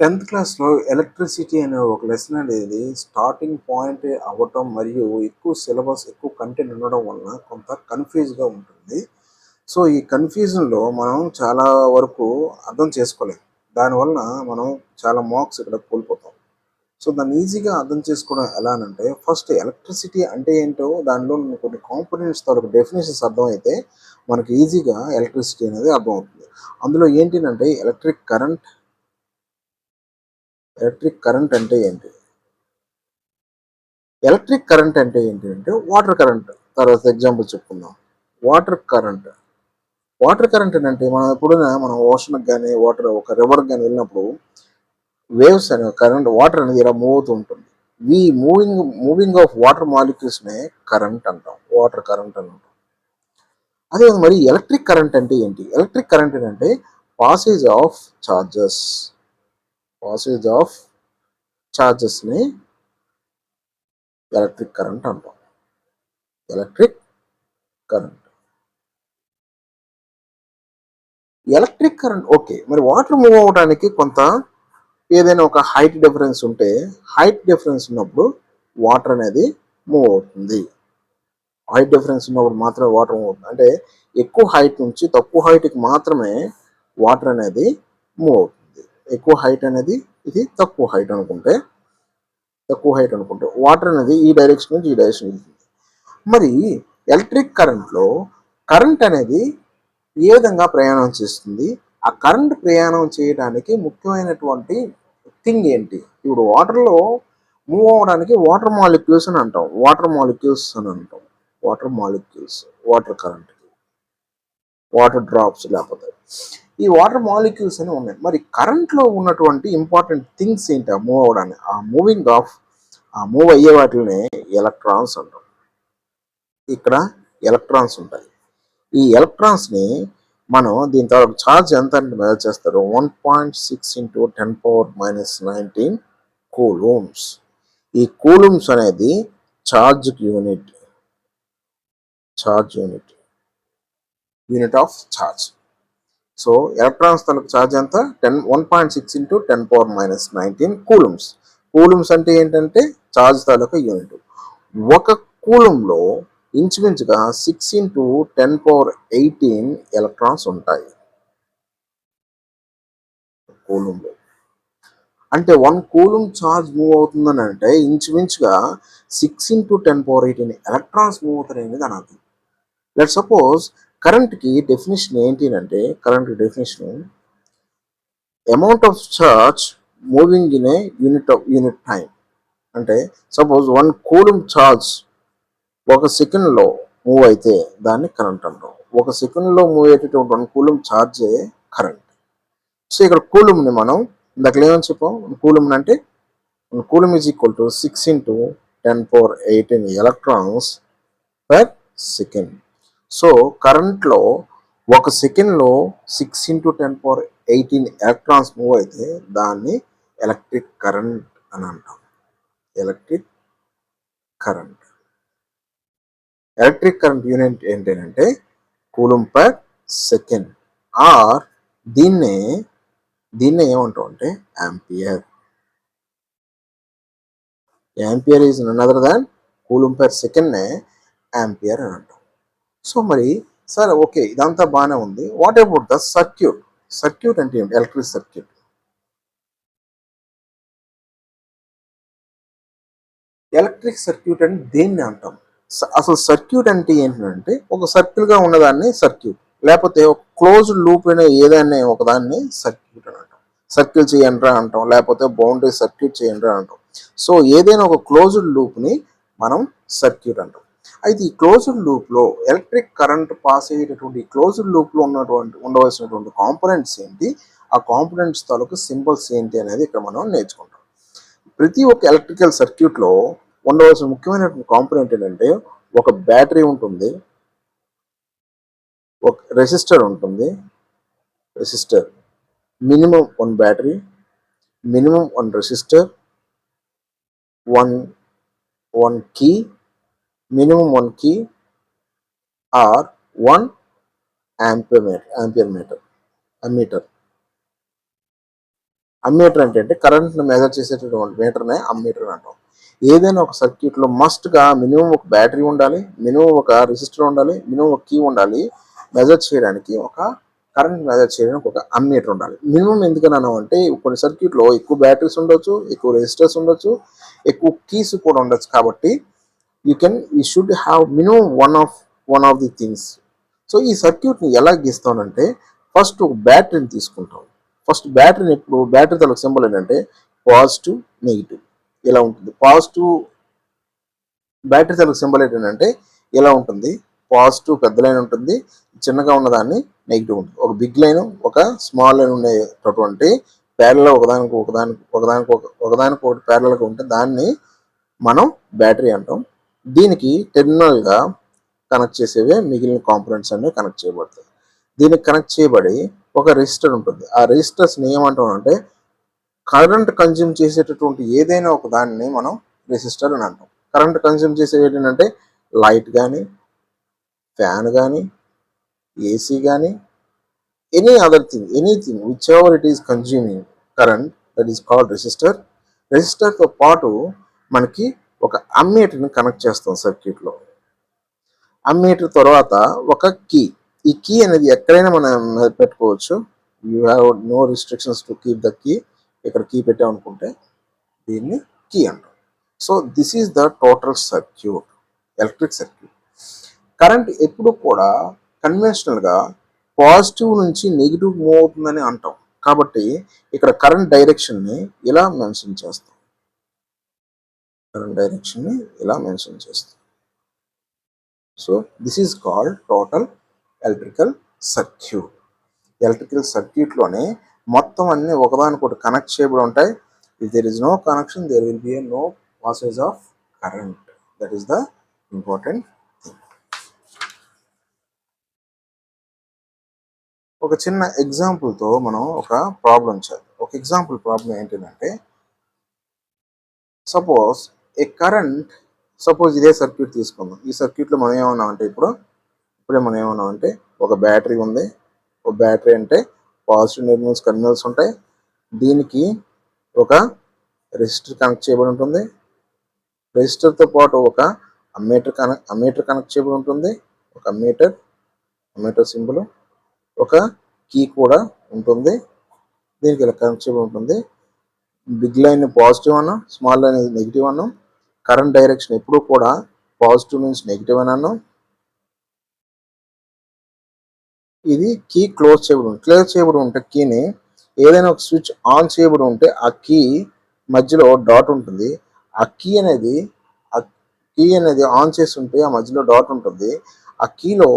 10th క్లాస్‌లో electricity అనే ఒక లెసన్ అనేది స్టార్టింగ్ పాయింట్ అవ్వటం మరియు ఎక్కువ సిలబస్, ఎక్కువ కంటెంట్ ఉండడం వలన కొంత కన్‌ఫ్యూజ్‌గా ఉంటుంది. సో, ఈ కన్‌ఫ్యూజన్‌లో మనం చాలా వరకు అర్థం చేసుకోలేం. దానివలన మనం చాలా మార్క్స్ ఇక్కడ కోల్పోతాం. సో, దాన్ని ఈజీగా అర్థం చేసుకోవడం ఎలా అనంటే, ఫస్ట్ ఎలక్ట్రిసిటీ అంటే ఏంటో దానిలో ఉన్న కొన్ని కాంపోనెంట్స్ తాలూకు డెఫినిషన్స్ అర్థమైతే మనకి ఈజీగా ఎలక్ట్రిసిటీ అనేది అర్థమవుతుంది. అందులో ఏంటినంటే ఎలక్ట్రిక్ కరెంట్ అంటే ఏంటి? ఎలక్ట్రిక్ కరెంట్ అంటే ఏంటి అంటే వాటర్ కరెంట్. తర్వాత ఎగ్జాంపుల్ చెప్పుకుందాం. Water current. వాటర్ కరెంట్ అంటే మనం ఎప్పుడైనా మనం ఓషన్‌కి గాని, ఒక రివర్‌కి గాని వెళ్ళినప్పుడు వేవ్స్ అనే కరెంట్ వాటర్ అనేది ఇలా మూవ్ అవుతూ ఉంటుంది. ఈ మూవింగ్ ఆఫ్ వాటర్ మాలిక్యూల్స్‌నే కరెంట్ అంటాం. వాటర్ కరెంట్ అని అంటాం. అదే మరి ఎలక్ట్రిక్ కరెంట్ అంటే ఏంటి? ఎలక్ట్రిక్ కరెంట్ అంటే passage of charges. Passage of చార్జెస్‌ని ఎలక్ట్రిక్ కరెంట్ అంటాం. Electric current. Electric current okay. మరి వాటర్ మూవ్ అవ్వడానికి కొంత ఏదైనా ఒక హైట్ డిఫరెన్స్ ఉంటే, హైట్ డిఫరెన్స్ ఉన్నప్పుడు వాటర్ అనేది మూవ్ అవుతుంది. హైట్ డిఫరెన్స్ ఉన్నప్పుడు మాత్రమే వాటర్ మూవ్ అవుతుంది. అంటే ఎక్కువ హైట్ నుంచి తక్కువ హైట్‌కి మాత్రమే వాటర్ అనేది మూవ్ అవుతుంది. ఎక్కువ హైట్ అనేది ఇది తక్కువ హైట్ అనుకుంటే వాటర్ అనేది ఈ డైరెక్షన్ నుంచి ఈ డైరెక్షన్ వెళ్తుంది. మరి ఎలక్ట్రిక్ కరెంట్‌లో కరెంట్ అనేది ఏ విధంగా ప్రయాణం చేస్తుంది? ఆ కరెంట్ ప్రయాణం చేయడానికి ముఖ్యమైనటువంటి థింగ్ ఏంటి? ఇప్పుడు వాటర్‌లో మూవ్ అవ్వడానికి వాటర్ మాలిక్యూల్స్ అని అంటాం. Water molecules, water current, water drops లేకపోతే ఈ వాటర్ మాలిక్యూల్స్ అని ఉన్నాయి. మరి కరెంట్లో ఉన్నటువంటి ఇంపార్టెంట్ థింగ్స్ ఏంటి? ఆ మూవ్ అవ్వడానికి ఆ మూవ్ అయ్యే వాటిని ఎలక్ట్రాన్స్ అంటాం. ఇక్కడ ఎలక్ట్రాన్స్ ఉంటాయి. ఈ ఎలక్ట్రాన్స్ని మనం దీని తర్వాత ఛార్జ్ ఎంత అంటే మెజర్ చేస్తారు 1.6 ఇంటూ 10⁻⁻19 కూలూమ్స్. ఈ కూలూమ్స్ అనేది charge unit of charge. So electrons తనకు ఛార్జ్ ఎంత 1.6 ఇంటూ 10⁻⁻19 కూలూమ్స్. కూలూమ్స్ అంటే ఏంటంటే ఛార్జ్ తాలూకా యూనిట్. ఒక కూలంలో ఇంచుమించుగా 6 ఇంటూ 10⁻18 ఎలక్ట్రాన్స్ ఉంటాయి కూలంలో. అంటే 1 కూలం ఛార్జ్ మూవ్ అవుతుందని అంటే ఇంచుమించుగా 6 ఇంటూ 10⁻18 ఎలక్ట్రాన్స్ మూవ్ అవుతాయని దాని అర్థం. లెట్ సపోజ్ కరెంట్కి డెఫినేషన్ ఏంటి అంటే current definition amount of charge moving in a unit time. అంటే సపోజ్ 1 కూలం ఛార్జ్ ఒక సెకండ్లో మూవ్ అయితే దాన్ని కరెంట్ అంటాం. ఒక సెకండ్లో మూవ్ అయ్యేటటువంటి 1 కూలం ఛార్జే కరెంట్. సో ఇక్కడ కూలంని మనం ఇందాక ఏమని చెప్పాం? కూలం అంటే coulomb is equal to 6 into 10⁻18 electrons per second. So కరెంట్లో ఒక సెకండ్లో 6 ఇంటూ 10⁻18 ఎలక్ట్రాన్స్ మూవ్ అయితే దాన్ని ఎలక్ట్రిక్ కరెంట్ అని అంటాం. Electric current. Electric current unit ఏంటంటే కూలం పర్ సెకండ్ ఆర్ దీన్నే ఏమంటాం అంటే ampere. Ampere is none other than coulomb per సెకండ్నే యాంపియర్ అని అంటాం. సో మరి సరే ఓకే ఇదంతా బాగానే ఉంది. What about the circuit? Circuit అంటే ఏంటి? Electric circuit. ఎలక్ట్రిక్ సర్క్యూట్ అని దేన్ని అంటాం? అసలు సర్క్యూట్ అంటే ఏంటంటే ఒక సర్కిల్గా ఉన్నదాన్ని సర్క్యూట్, లేకపోతే ఒక క్లోజ్డ్ లూప్ అయిన ఏదైనా ఒకదాన్ని సర్క్యూట్ అని అంటాం. సర్కిల్ చేయండి అంటాం, లేకపోతే బౌండరీ సర్క్యూట్ చేయండి అంటాం. సో ఏదైనా ఒక క్లోజ్డ్ లూప్ని మనం సర్క్యూట్ అంటాం. అయితే ఈ క్లోజ్డ్ లూప్లో ఎలక్ట్రిక్ కరెంట్ పాస్ అయ్యేటటువంటి క్లోజ్డ్ లూప్లో ఉండవలసినటువంటి కాంపోనెంట్స్ ఏంటి, ఆ కాంపోనెంట్స్ తాలూకు సింబల్స్ ఏంటి అనేది ఇక్కడ మనం నేర్చుకుంటాం. ప్రతి ఒక్క ఎలక్ట్రికల్ సర్క్యూట్లో ఉండవలసిన ముఖ్యమైన కాంపోనెంట్ ఏంటంటే ఒక బ్యాటరీ ఉంటుంది, ఒక రెసిస్టర్ ఉంటుంది, minimum 1 battery, minimum 1 resistor, one key, minimum 1 key or 1 ampere meter. Ammeter అంటే కరెంట్ని మెజర్ చేసేటటువంటి మీటర్నే అమ్మీటర్ అంటాం. ఏదైనా ఒక సర్క్యూట్లో మస్ట్గా మినిమం ఒక బ్యాటరీ ఉండాలి, మినిమం ఒక రెసిస్టర్ ఉండాలి, మినిమం ఒక కీ ఉండాలి. మెజర్ చేయడానికి ఒక కరెంట్ మెజర్ చేయడానికి ఒక అమ్మీటర్ ఉండాలి. మినిమం ఎందుకన్నాను అంటే కొన్ని సర్క్యూట్లో ఎక్కువ బ్యాటరీస్ ఉండొచ్చు, ఎక్కువ రెసిస్టర్స్ ఉండొచ్చు, ఎక్కువ కీస్ కూడా ఉండొచ్చు. కాబట్టి you should have minimum one of the things. So ఈ సర్క్యూట్ని ఎలా గీస్తానంటే ఫస్ట్ ఒక బ్యాటరీని తీసుకుంటాం. ఫస్ట్ బ్యాటరీని ఎప్పుడు బ్యాటరీ తలకు సింబల్ ఏంటంటే పాజిటివ్, నెగిటివ్ ఇలా ఉంటుంది. పాజిటివ్ బ్యాటరీ తలకు సింబల్ ఏంటంటే ఇలా ఉంటుంది. పాజిటివ్ పెద్ద లైన్ ఉంటుంది, చిన్నగా ఉన్నదాన్ని నెగిటివ్ ఉంటుంది. ఒక బిగ్ లైన్, ఒక స్మాల్ లైన్ ఉండేటటువంటి ప్యారల్ ఒకదానికి ఒకటి ప్యారల్గా ఉంటే దాన్ని మనం బ్యాటరీ అంటాం. దీనికి టెర్మినల్గా కనెక్ట్ చేసేవే మిగిలిన కాంపోనెంట్స్ అన్ని కనెక్ట్ చేయబడతాయి. దీనికి కనెక్ట్ చేయబడి ఒక రెసిస్టర్ ఉంటుంది. ఆ రెసిస్టర్స్ని ఏమంటాం అంటే కరెంట్ కన్జ్యూమ్ చేసేటటువంటి ఏదైనా ఒక దానిని మనం రెసిస్టర్ అని అంటాం. కరెంట్ కన్జ్యూమ్ చేసేవి ఏంటంటే లైట్ కానీ, ఫ్యాన్ కానీ, ఏసీ కానీ, anything which ever it is consuming current, that is called resistor. రెసిస్టర్తో పాటు మనకి ఒక అమ్మీటర్ని కనెక్ట్ చేస్తాం సర్క్యూట్లో. అమ్మీటర్ తర్వాత ఒక కీ. ఈ కీ అనేది ఎక్కడైనా మనం పెట్టుకోవచ్చు. You have no restrictions to keep the key. ఇక్కడ కీ పెట్టామనుకుంటే దీన్ని కీ అంటాం. So this is the total circuit, electric circuit. Current ఎప్పుడు కూడా కన్వెన్షనల్గా పాజిటివ్ నుంచి నెగిటివ్ మూవ్ అవుతుందని అంటాం. కాబట్టి ఇక్కడ కరెంట్ డైరెక్షన్ని ఇలా మెన్షన్ చేస్తాం. So this is called total electrical circuit. Electrical సర్క్యూట్లోనే మొత్తం అన్ని ఒకదానికొకటి కనెక్ట్ చేయబడి ఉంటాయి. If there is no connection there will be no passage of current. That is the important thing. ఒక చిన్న ఎగ్జాంపుల్తో మనం ఒక ప్రాబ్లం చేద్దాం. ఒక ఎగ్జాంపుల్ ప్రాబ్లం ఏంటంటే సపోజ్ ఇదే సర్క్యూట్ తీసుకుందాం. ఈ సర్క్యూట్లో మనం ఏమన్నామంటే ఇప్పుడే మనం ఏమన్నామంటే ఒక బ్యాటరీ ఉంది. ఒక బ్యాటరీ అంటే పాజిటివ్ టెర్మినల్స్ ఉంటాయి. దీనికి ఒక రెసిస్టర్ కనెక్ట్ చేయబడి ఉంటుంది. రెసిస్టర్తో పాటు ఒక అమ్మీటర్ కనెక్ట్ చేయబడి ఉంటుంది. ఒక అమ్మీటర్ సింబల్, ఒక కీ కూడా ఉంటుంది. దీనికి ఇలా కనెక్ట్ చేయబడి ఉంటుంది. బిగ్ లైన్ పాజిటివ్ అన్నాం, స్మాల్ లైన్ నెగిటివ్ అన్నాం. కరెంట్ డైరెక్షన్ ఎప్పుడు కూడా పాజిటివ్ నుంచి నెగిటివ్ అని అన్నాం. ఇది కీ క్లోజ్ చేయబడి ఉంటే కీని ఏదైనా ఒక స్విచ్ ఆన్ చేయబడి ఉంటే ఆ కీ మధ్యలో డాట్ ఉంటుంది. ఆ కీ అనేది ఆన్ చేసి ఉంటే ఆ మధ్యలో డాట్ ఉంటుంది. ఆ కీలో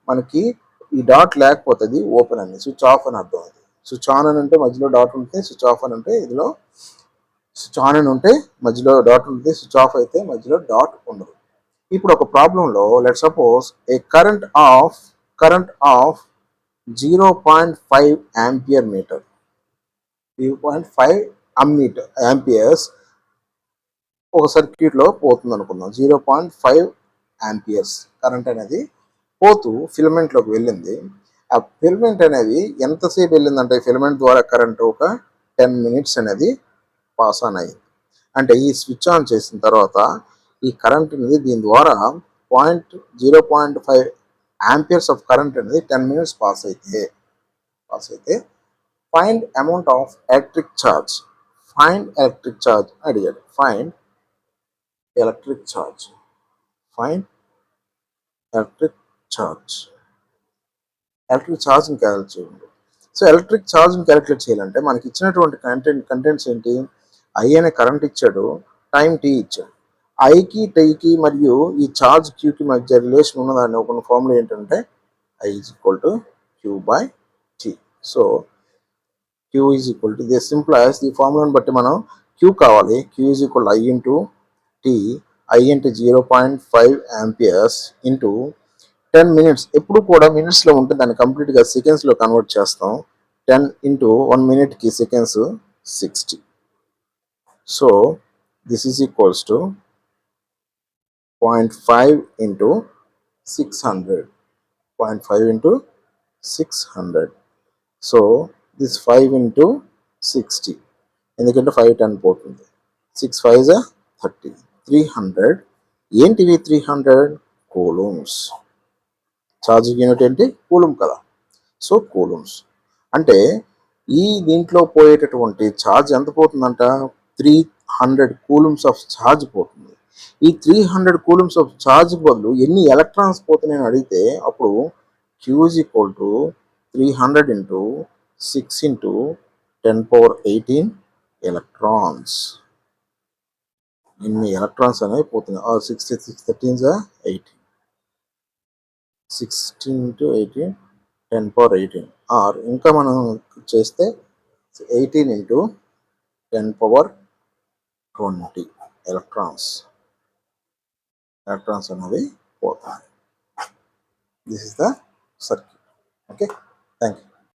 మనకి ఈ డాట్ లేకపోతే అది ఓపెన్ అని, స్విచ్ ఆఫ్ అని అర్థం. అది స్విచ్ ఆన్ అని అంటే మధ్యలో డాట్ ఉంటుంది, స్విచ్ ఆఫ్ అని అంటే ఇదిలో స్విచ్ ఆన్ అని ఉంటే మధ్యలో డాట్ ఉంటుంది, స్విచ్ ఆఫ్ అయితే మధ్యలో డాట్ ఉండదు. ఇప్పుడు ఒక ప్రాబ్లంలో let suppose a current of 0.5 ampere meter, 0.5 amperes ఒక సర్క్యూట్లో పోతుంది అనుకుందాం. 0.5 ఆంపియర్స్ కరెంట్ అనేది పోతూ ఫిలమెంట్లోకి వెళ్ళింది. ఆ ఫిలమెంట్ అనేది ఎంతసేపు వెళ్ళిందంటే ఫిలమెంట్ ద్వారా కరెంట్ ఒక 10 minutes అనేది పాస్ ఆన్ అయ్యింది. అంటే ఈ స్విచ్ ఆన్ చేసిన తర్వాత ఈ కరెంట్ అనేది దీని ద్వారా 0.5 ఆంపియర్స్ ఆఫ్ కరెంట్ అనేది 10 minutes పాస్ అయితే find amount of electric charge. అడిగాడు. ఫైండ్ ఎలక్ట్రిక్ ఛార్జ్ క్యాలిక్యులేట్ చేయండి. సో ఎలక్ట్రిక్ ఛార్జ్ని క్యాలిక్యులేట్ చేయాలంటే మనకి ఇచ్చినటువంటి కంటెంట్స్ ఏంటి? ఐ అనే కరెంట్ ఇచ్చాడు, టైం టీ ఇచ్చాడు. ఐకి టీకి మరియు ఈ ఛార్జ్ క్యూకి మధ్య రిలేషన్ ఉన్నదాన్ని ఒక ఫార్ములా ఏంటంటే I is equal to Q by T. So Q is equal to, this simplifies the formula బట్టి మనం Q కావాలి. Q is equal to I into T, I into 0.5 amperes into 10 minutes. ఎప్పుడు కూడా మినిట్స్లో ఉంటే దాన్ని కంప్లీట్గా సెకండ్స్లో కన్వర్ట్ చేస్తాం. 10 into 1 minuteకి seconds 60. So this is equals to 0.5 into 600. 0.5 into 600. So this 5 into 60. ఎందుకంటే 5 10 పోతుంది. 6 5 30. 300 ఏంటివి 300 కూలూమ్స్. ఛార్జింగ్ యూనిట్ ఏంటి కూలుం కదా. సో కూలూమ్స్ అంటే ఈ దీంట్లో పోయేటటువంటి ఛార్జ్ ఎంత పోతుందంట 300 కూలూమ్స్ ఆఫ్ ఛార్జ్ పోతుంది. ఈ 300 కూలూమ్స్ ఆఫ్ ఛార్జ్ బదులు ఎన్ని ఎలక్ట్రాన్స్ పోతున్నాయని అడిగితే అప్పుడు Q is equal to 300 into 6 into 10 power 18 electrons. ఇన్ని ఎలక్ట్రాన్స్ అనేవి పోతున్నాయి. 66 13 18 16 into 18 10 power 18 ఆర్ ఇంకా మనం చేస్తే 18 into 10 power 20 ఎలక్ట్రాన్స్ అనేవి పోతాయి. This is the circuit. Okay, thank you.